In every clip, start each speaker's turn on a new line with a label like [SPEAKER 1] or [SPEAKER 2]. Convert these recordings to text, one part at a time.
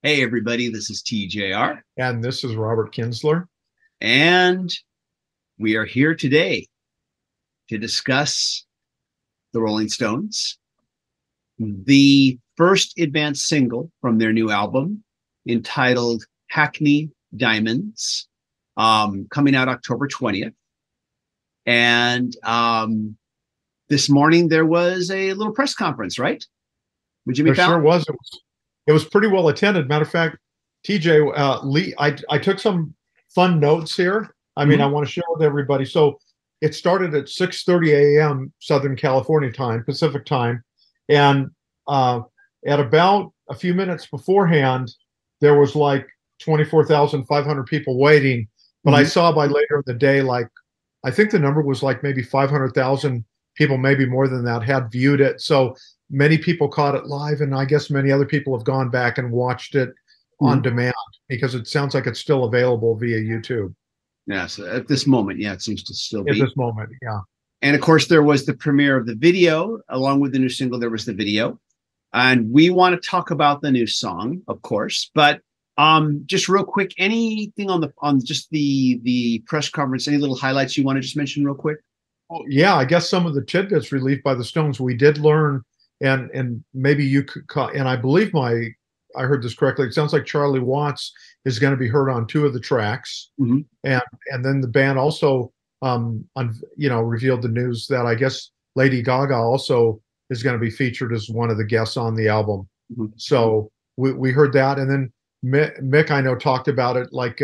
[SPEAKER 1] Hey, everybody, this is TJR,
[SPEAKER 2] And this is Robert Kinsler.
[SPEAKER 1] and we are here today to discuss the Rolling Stones, the first advanced single from their new album entitled Hackney Diamonds, coming out October 20th. And this morning there was a little press conference, right? With Jimmy
[SPEAKER 2] There sure
[SPEAKER 1] Fallon?
[SPEAKER 2] was. It was pretty well attended. Matter of fact, TJ Lee, I took some fun notes here. I mean, I
[SPEAKER 1] Mhm.
[SPEAKER 2] want to share with everybody. So it started at 6:30 a.m. Southern California time, Pacific time, and uh, at about a few minutes beforehand, there was like 24,500 people waiting. But I
[SPEAKER 1] Mhm.
[SPEAKER 2] saw by later in the day, like I think the number was like maybe 500,000 people, maybe more than that, had viewed it. So many people caught it live, and I guess many other people have gone back and watched it on
[SPEAKER 1] Mhm.
[SPEAKER 2] demand because it sounds like it's still available via YouTube
[SPEAKER 1] Yes, at this moment, yeah, it seems to still
[SPEAKER 2] at
[SPEAKER 1] be.
[SPEAKER 2] this moment. Yeah.
[SPEAKER 1] And of course, there was the premiere of the video. Along with the new single, there was the video. And we want to talk about the new song, of course. But just real quick, anything on just the press conference, any little highlights you want to just mention real quick?
[SPEAKER 2] Well, yeah, I guess some of the tidbits released by the Stones, we did learn, and maybe you could, and I believe I heard this correctly. It sounds like Charlie Watts is going to be heard on two of the tracks,
[SPEAKER 1] Mm-hmm.
[SPEAKER 2] and then the band also, revealed the news that I guess Lady Gaga also is going to be featured as one of the guests on the album.
[SPEAKER 1] Mm-hmm.
[SPEAKER 2] So we heard that, and then Mick I know talked about it like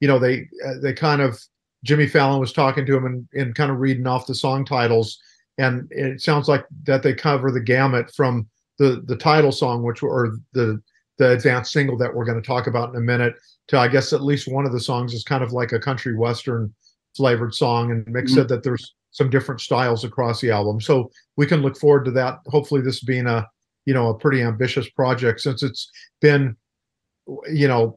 [SPEAKER 2] they kind of Jimmy Fallon was talking to him and kind of reading off the song titles, and it sounds like that they cover the gamut from the title song, or the advanced single that we're going to talk about in a minute, to I guess at least one of the songs is kind of like a country western flavored song. And Mick
[SPEAKER 1] Mm-hmm.
[SPEAKER 2] said that there's some different styles across the album, so we can look forward to that. Hopefully, this being a pretty ambitious project since it's been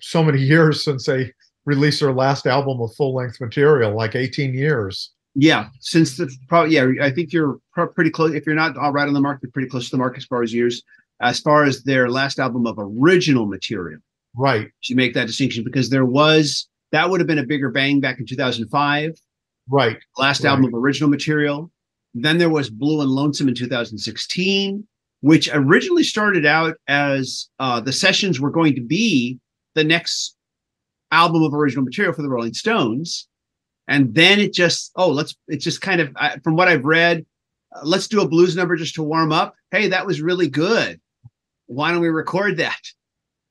[SPEAKER 2] so many years since they released their last album of full length material, like 18 years.
[SPEAKER 1] Yeah, since the probably yeah, I think you're pretty close. If you're not all right on the mark, you're pretty close to the mark as far as years. As far as their last album of original material,
[SPEAKER 2] Right,
[SPEAKER 1] you make that distinction because there was that would have been a bigger bang back in 2005.
[SPEAKER 2] right,
[SPEAKER 1] Last album
[SPEAKER 2] right,
[SPEAKER 1] of original material. Then there was Blue and Lonesome in 2016, which originally started out as the sessions were going to be the next album of original material for the Rolling Stones. And then it's just kind of, from what I've read, let's do a blues number just to warm up. Hey, that was really good. Why don't we record that?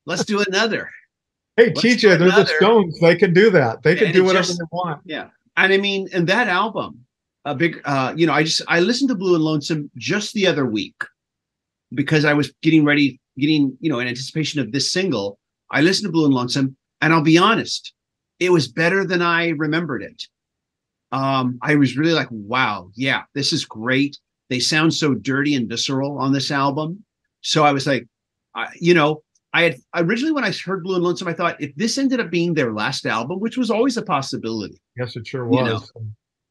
[SPEAKER 1] Let's do another.
[SPEAKER 2] hey,
[SPEAKER 1] Let's do
[SPEAKER 2] TJ, they're the
[SPEAKER 1] another.
[SPEAKER 2] Stones. They can do that. They can
[SPEAKER 1] And
[SPEAKER 2] do
[SPEAKER 1] it
[SPEAKER 2] whatever
[SPEAKER 1] just,
[SPEAKER 2] they want.
[SPEAKER 1] yeah. And I mean, in that album, a big, I listened to Blue and Lonesome just the other week because I was in anticipation of this single. I listened to Blue and Lonesome, and I'll be honest, it was better than I remembered it. I was really like, wow, yeah, this is great. They sound so dirty and visceral on this album. So I was like, I had originally when I heard Blue and Lonesome, I thought if this ended up being their last album, which was always a possibility,
[SPEAKER 2] Yes, it sure
[SPEAKER 1] you know,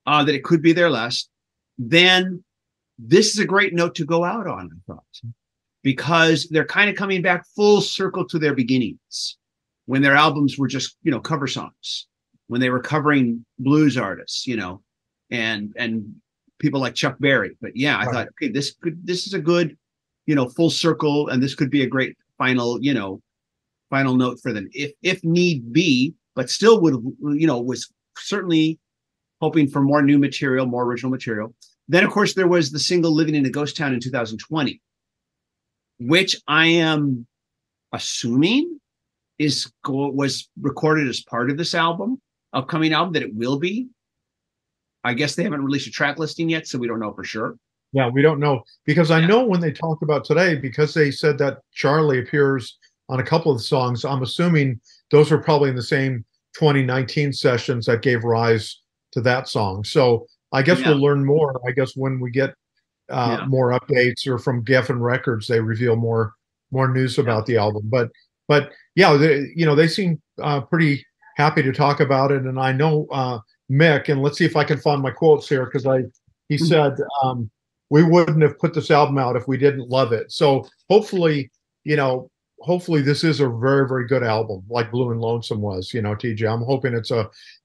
[SPEAKER 2] was.
[SPEAKER 1] that it could be their last, then this is a great note to go out on, I thought, because they're kind of coming back full circle to their beginnings when their albums were just, cover songs, when they were covering blues artists, and people like Chuck Berry. But yeah, I
[SPEAKER 2] Right.
[SPEAKER 1] thought, okay, this is a good, full circle, and this could be a great final note for them if need be, but still was certainly hoping for more new material, more original material. Then, of course, there was the single Living in a Ghost Town in 2020, which I am assuming was recorded as part of this upcoming album, that it will be. I guess they haven't released a track listing yet, so we don't know for sure.
[SPEAKER 2] Yeah, we don't know because I
[SPEAKER 1] Yeah.
[SPEAKER 2] know when they talked about today, because they said that Charlie appears on a couple of the songs, I'm assuming those are probably in the same 2019 sessions that gave rise to that song. So I guess
[SPEAKER 1] Yeah.
[SPEAKER 2] we'll learn more, I guess, when we get
[SPEAKER 1] Yeah.
[SPEAKER 2] more updates, or from Geffen Records, they reveal more news
[SPEAKER 1] Yeah.
[SPEAKER 2] about the album. But yeah, they seem pretty happy to talk about it. And I know Mick, and let's see if I can find my quotes here, because he said we wouldn't have put this album out if we didn't love it. So hopefully, you know, hopefully this is a very, very good album, like Blue and Lonesome was, TJ. I'm hoping it's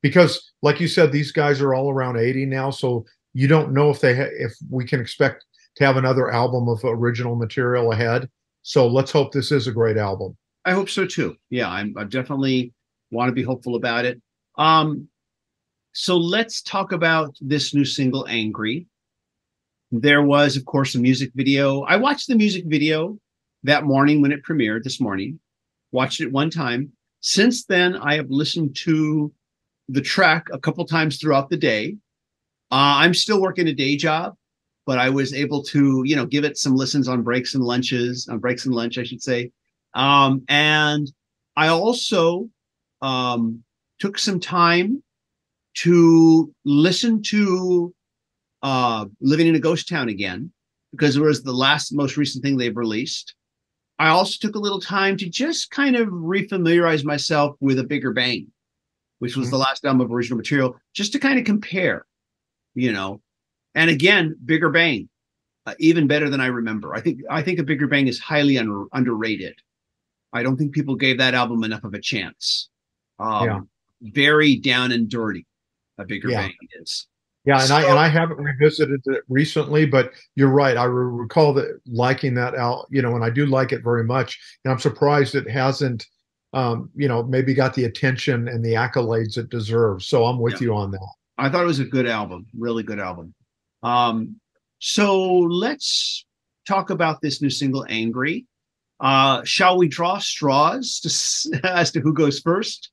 [SPEAKER 2] because like you said, these guys are all around 80 now, so you don't know if if we can expect to have another album of original material ahead. So let's hope this is a great album.
[SPEAKER 1] I hope so too. Yeah, I definitely want to be hopeful about it. Um, so let's talk about this new single, Angry. There was, of course, a music video. I watched the music video that morning when it premiered this morning, watched it one time. Since then, I have listened to the track a couple times throughout the day. I'm still working a day job, but I was able to, give it some listens on breaks and lunches, on breaks and lunch, I should say. And I also took some time to listen to Living in a Ghost Town again, because it was the most recent thing they've released. I also took a little time to just kind of refamiliarize myself with A Bigger Bang, which was the last album of original material, just to kind of compare, And again, Bigger Bang, even better than I remember. I think A Bigger Bang is highly underrated. I don't think people gave that album enough of a chance. Very down and dirty, A Bigger Bang is.
[SPEAKER 2] Yeah, and I haven't revisited it recently, but you're right. I recall liking that out, and I do like it very much. And I'm surprised it hasn't, maybe got the attention and the accolades it deserves. So I'm with you on that.
[SPEAKER 1] I thought it was a good album, really good album. So let's talk about this new single, Angry. Shall we draw straws as to who goes first?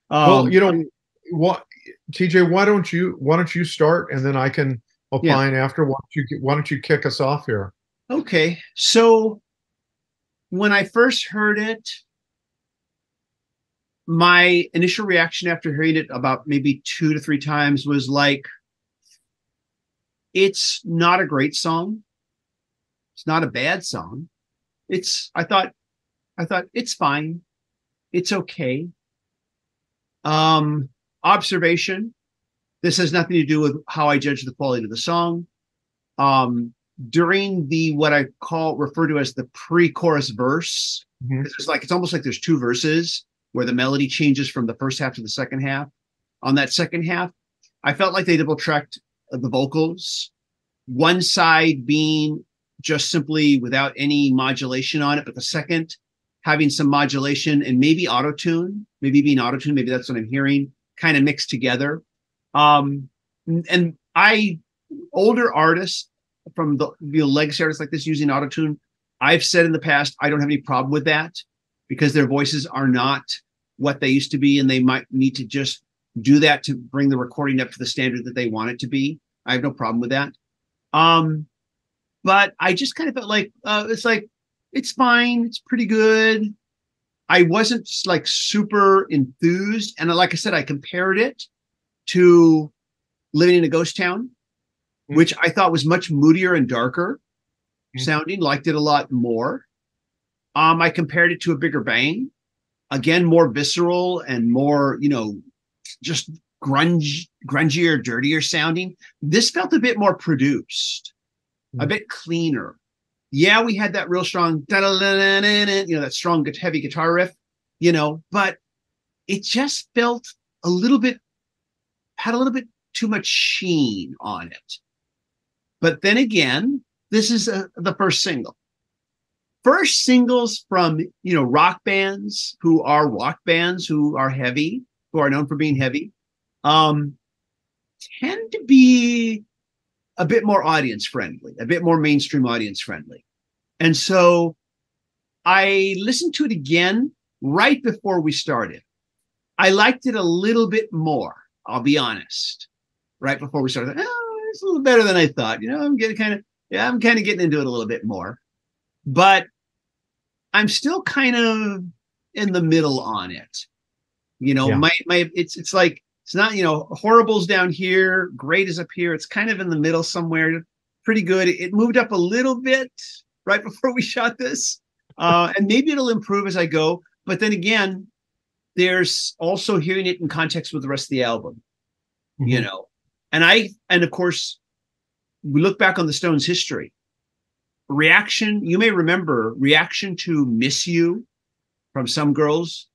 [SPEAKER 2] Well, what, TJ, why don't you start and then I can opine after. Why don't you kick us off here?
[SPEAKER 1] Okay. So when I first heard it, my initial reaction after hearing it about maybe 2 to 3 times was like, it's not a great song. It's not a bad song. I thought it's fine. It's okay. Observation. This has nothing to do with how I judge the quality of the song. During what I refer to as the pre-chorus verse, it's almost like there's 2 verses where the melody changes from the first half to the second half. On that second half, I felt like they double-tracked the vocals. One side being just simply without any modulation on it, but the second having some modulation and maybe auto-tune, maybe that's what I'm hearing, kind of mixed together. And older artists from the legacy artists like this using auto-tune, I've said in the past, I don't have any problem with that because their voices are not what they used to be, and they might need to just do that to bring the recording up to the standard that they want it to be. I have no problem with that. But I just kind of felt like it's fine, it's pretty good. I wasn't like super enthused, and like I said, I compared it to Living in a Ghost Town, which I thought was much moodier and darker sounding. Liked it a lot more. I compared it to A Bigger Bang, again, more visceral and more, just grungier, dirtier sounding. This felt a bit more produced, a bit cleaner. Yeah, we had that real strong, that strong, heavy guitar riff, but it just felt had a little bit too much sheen on it. But then again, this is the first single. First singles from, rock bands who are heavy, who are known for being heavy, tend to be a bit more audience friendly, a bit more mainstream audience friendly. And so I listened to it again right before we started. I liked it a little bit more, I'll be honest. Right before we started, it's a little better than I thought. I'm kind of getting into it a little bit more. But I'm still kind of in the middle on it. It's like, it's not, horrible's down here, great is up here. It's kind of in the middle somewhere. Pretty good. It moved up a little bit right before we shot this. And maybe it'll improve as I go. But then again, there's also hearing it in context with the rest of the album, And of course, we look back on the Stones' history. You may remember Reaction to Miss You from some girls,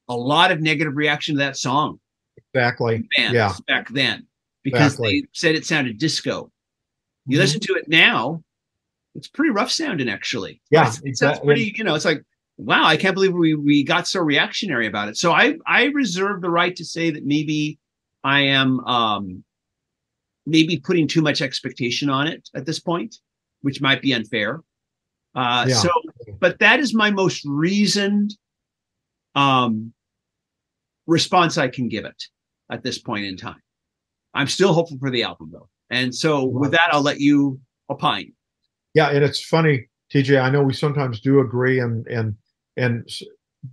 [SPEAKER 1] a lot of negative reaction to that song.
[SPEAKER 2] Exactly. Yeah.
[SPEAKER 1] Back then, because
[SPEAKER 2] Exactly.
[SPEAKER 1] they said it sounded disco. You
[SPEAKER 2] Mhm.
[SPEAKER 1] listen to it now, it's pretty rough sounding, actually.
[SPEAKER 2] Yeah.
[SPEAKER 1] It sounds
[SPEAKER 2] Exactly.
[SPEAKER 1] pretty, it's like, wow, I can't believe we got so reactionary about it. So I reserve the right to say that maybe I am maybe putting too much expectation on it at this point, which might be unfair.
[SPEAKER 2] Yeah.
[SPEAKER 1] So, but that is my most reasoned um, response I can give it at this point in time. I'm still hopeful for the album, though. And so, with that, I'll let you opine.
[SPEAKER 2] Yeah, and it's funny, TJ. I know we sometimes do agree, and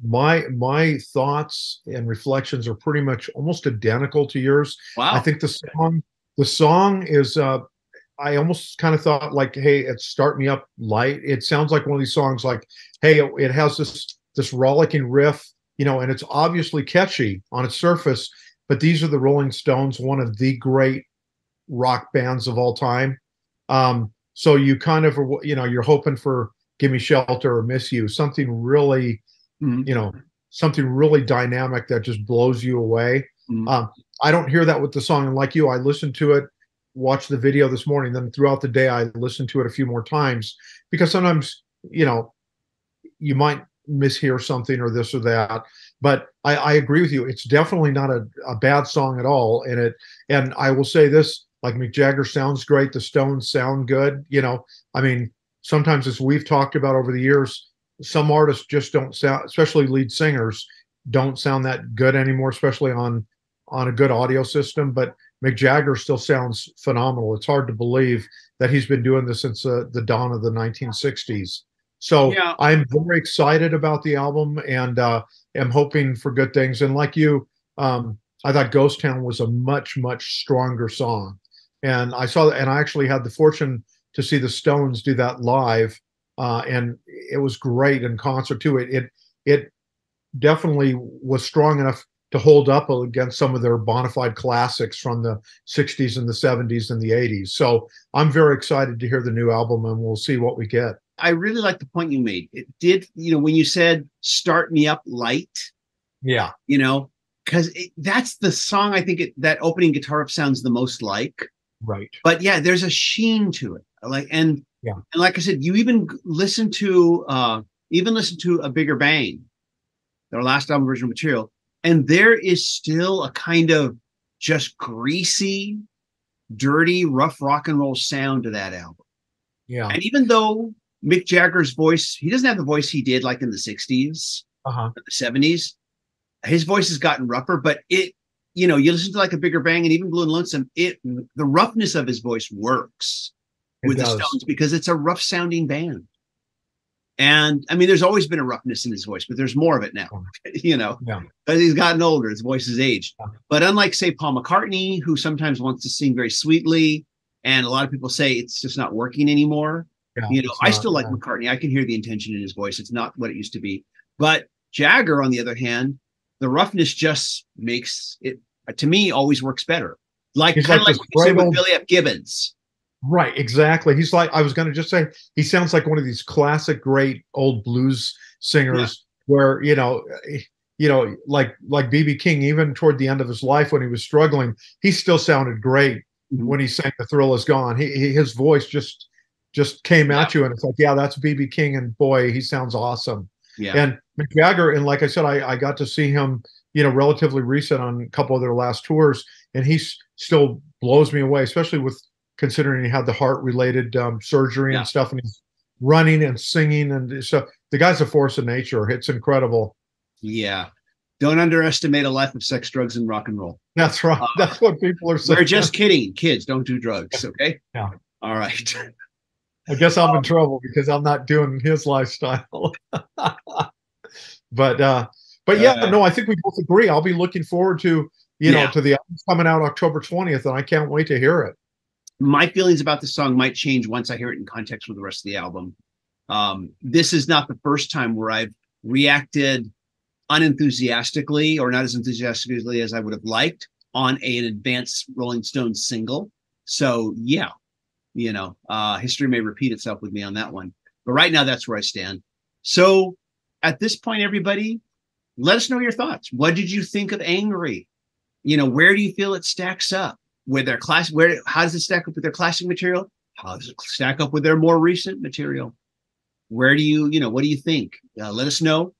[SPEAKER 2] my thoughts and reflections are pretty much almost identical to yours. I
[SPEAKER 1] Wow.
[SPEAKER 2] think the song is I almost kind of thought like, hey, it's Start Me Up Light. It sounds like one of these songs like, hey, it has this rollicking riff, and it's obviously catchy on its surface, but these are the Rolling Stones, one of the great rock bands of all time. So you kind of, you're hoping for Gimme Shelter or Miss You,
[SPEAKER 1] Mm-hmm.
[SPEAKER 2] something really dynamic that just blows you away.
[SPEAKER 1] Mm-hmm.
[SPEAKER 2] I don't hear that with the song. And like you, I listened to it, watched the video this morning, then throughout the day, I listened to it a few more times because sometimes, you might mishear something or this or that. But I agree with you. It's definitely not a bad song at all. And I will say this, like Mick Jagger sounds great. The Stones sound good. I mean, sometimes as we've talked about over the years, some artists just don't sound, especially lead singers, don't sound that good anymore, especially on a good audio system. But Mick Jagger still sounds phenomenal. It's hard to believe that he's been doing this since the dawn of the 1960s. So
[SPEAKER 1] Yeah.
[SPEAKER 2] I'm very excited about the album and am hoping for good things. And like you, I thought Ghost Town was a much, much stronger song. And I actually had the fortune to see the Stones do that live, and it was great in concert too. It definitely was strong enough to hold up against some of their bona fide classics from the 60s and the 70s and the 80s. So I'm very excited to hear the new album, and we'll see what we get.
[SPEAKER 1] I really like the point you made. It did, when you said "Start Me Up Light,"
[SPEAKER 2] Yeah.
[SPEAKER 1] Because that's the song I think that opening guitar riff sounds the most like.
[SPEAKER 2] Right.
[SPEAKER 1] But yeah, there's a sheen to it. And
[SPEAKER 2] Yeah.
[SPEAKER 1] like I said, you even listen to A Bigger Bang, their last album original material, and there is still a kind of just greasy, dirty, rough rock and roll sound to that album.
[SPEAKER 2] Yeah.
[SPEAKER 1] And even though Mick Jagger's voice, he doesn't have the voice he did like in the 60s,
[SPEAKER 2] Uh-huh.
[SPEAKER 1] the 70s. His voice has gotten rougher, but you listen to like A Bigger Bang and even Blue and Lonesome, the roughness of his voice works
[SPEAKER 2] It
[SPEAKER 1] with the
[SPEAKER 2] does.
[SPEAKER 1] Stones because it's a rough sounding band. And I mean, there's always been a roughness in his voice, but there's more of it now,
[SPEAKER 2] Yeah.
[SPEAKER 1] because he's gotten older, his voice has aged.
[SPEAKER 2] Yeah.
[SPEAKER 1] But unlike, say, Paul McCartney, who sometimes wants to sing very sweetly, and a lot of people say it's just not working anymore.
[SPEAKER 2] Yeah,
[SPEAKER 1] I still like McCartney. I can hear the intention in his voice. It's not what it used to be. But Jagger, on the other hand, the roughness just makes it, to me, always works better.
[SPEAKER 2] He's
[SPEAKER 1] Kind of like
[SPEAKER 2] this
[SPEAKER 1] what you said with
[SPEAKER 2] old,
[SPEAKER 1] Billy F. Gibbons.
[SPEAKER 2] right, exactly. He's like, I was going to just say, he sounds like one of these classic, great old blues singers where, like BB King, even toward the end of his life when he was struggling, he still sounded great when he sang The Thrill Is Gone. His voice just came at you, and it's like, yeah, that's BB King, and boy, he sounds awesome.
[SPEAKER 1] Yeah.
[SPEAKER 2] And Mick Jagger, and like I said, I got to see him, relatively recent on a couple of their last tours, and he still blows me away, especially with considering he had the heart-related surgery and stuff, and he's running and singing, and so the guy's a force of nature. It's incredible.
[SPEAKER 1] Yeah. Don't underestimate a life of sex, drugs, and rock and roll.
[SPEAKER 2] That's right. That's what people are saying.
[SPEAKER 1] We're just kidding. Kids, don't do drugs, okay?
[SPEAKER 2] Yeah.
[SPEAKER 1] All right.
[SPEAKER 2] I guess I'm in trouble because I'm not doing his lifestyle. But yeah, no, I think we both agree. I'll be looking forward to to the album coming out October 20th, and I can't wait to hear it.
[SPEAKER 1] My feelings about the song might change once I hear it in context with the rest of the album. This is not the first time where I've reacted unenthusiastically or not as enthusiastically as I would have liked on an advanced Rolling Stones single. So yeah, history may repeat itself with me on that one. But right now, that's where I stand. So at this point, everybody, let us know your thoughts. What did you think of Angry? You know, where do you feel it stacks up with their class? How does it stack up with their classic material? How does it stack up with their more recent material? Where do you, what do you think? Let us know.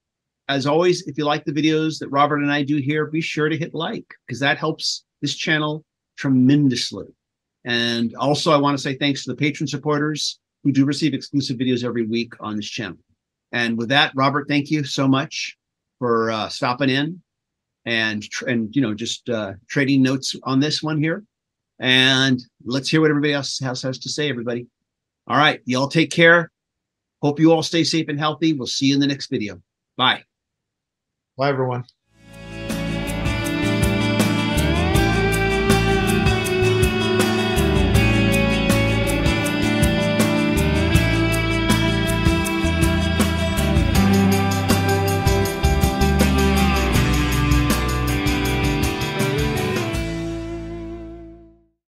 [SPEAKER 1] As always, if you like the videos that Robert and I do here, be sure to hit like, because that helps this channel tremendously. And also, I want to say thanks to the patron supporters who do receive exclusive videos every week on this channel. And with that, Robert, thank you so much for stopping in and just trading notes on this one here. And let's hear what everybody else has to say, everybody. All right, y'all take care. Hope you all stay safe and healthy. We'll see you in the next video. Bye.
[SPEAKER 2] Bye, everyone.